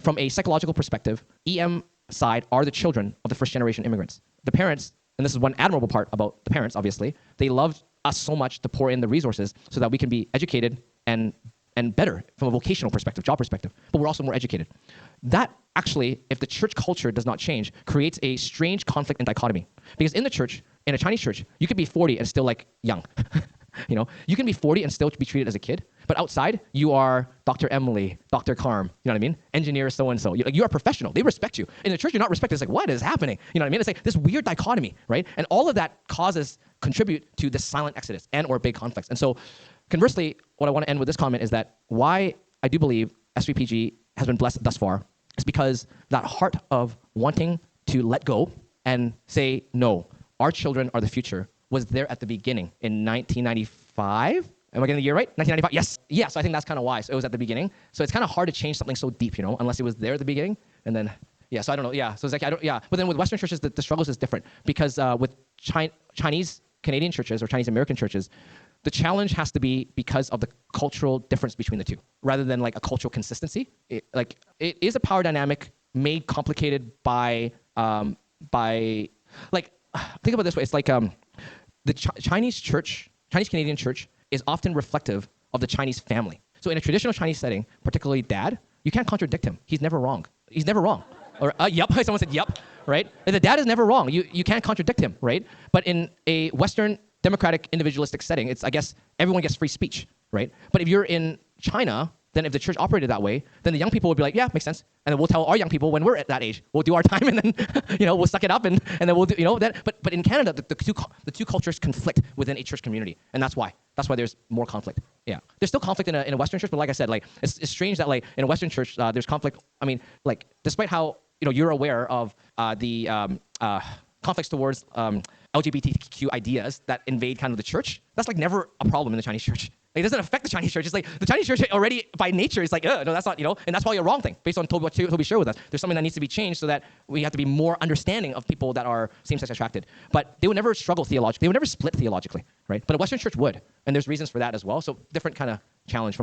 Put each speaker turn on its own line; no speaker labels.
from a psychological perspective, EM side are the children of the first generation immigrants. The parents, and this is one admirable part about the parents, obviously, they love us so much to pour in the resources so that we can be educated and better from a vocational perspective, job perspective, but we're also more educated. That actually, if the church culture does not change, creates a strange conflict and dichotomy. Because in the church, in a Chinese church, you could be 40 and still like young. You know, you can be 40 and still be treated as a kid, but outside, you are Dr. Emily, Dr. Carm, you know what I mean? Engineer so-and-so. You are professional. They respect you. In the church, you're not respected. It's like, what is happening? You know what I mean? It's like this weird dichotomy, right? And all of that contribute to this silent exodus and or big conflicts. And so conversely, what I want to end with this comment is that why I do believe SVPG has been blessed thus far is because that heart of wanting to let go and say, no, our children are the future was there at the beginning in 1995. Am I getting the year right? 1995? Yes. Yeah, so I think that's kind of why. So it was at the beginning. So it's kind of hard to change something so deep, you know, unless it was there at the beginning. And then, yeah, so I don't know. Yeah, so it's like, But then with Western churches, the struggles is different because with Chinese Canadian churches or Chinese American churches, the challenge has to be because of the cultural difference between the two, rather than like a cultural consistency. It is a power dynamic made complicated by like, think about it this way. It's like the Chinese Canadian church is often reflective of the Chinese family. So in a traditional Chinese setting, particularly dad, you can't contradict him. He's never wrong. He's never wrong. Or yup, someone said yup, right? And the dad is never wrong. You can't contradict him, right? But in a Western democratic individualistic setting, it's, I guess, everyone gets free speech, right? But if you're in China, then if the church operated that way, then the young people would be like, yeah, makes sense. And then we'll tell our young people when we're at that age, we'll do our time and then, we'll suck it up and then we'll do, that. But in Canada, the two cultures conflict within a church community. And that's why there's more conflict. Yeah. There's still conflict in a Western church, but like I said, like, it's strange that like in a Western church, there's conflict. I mean, like, despite how, you're aware of the conflicts towards LGBTQ ideas that invade kind of the church, that's like never a problem in the Chinese church. It doesn't affect the Chinese church. It's like the Chinese church already by nature is like, no, that's not, and that's probably a wrong thing based on what Toby shared with us. There's something that needs to be changed so that we have to be more understanding of people that are same-sex attracted. But they would never struggle theologically. They would never split theologically, right? But a Western church would, and there's reasons for that as well. So different kind of challenge from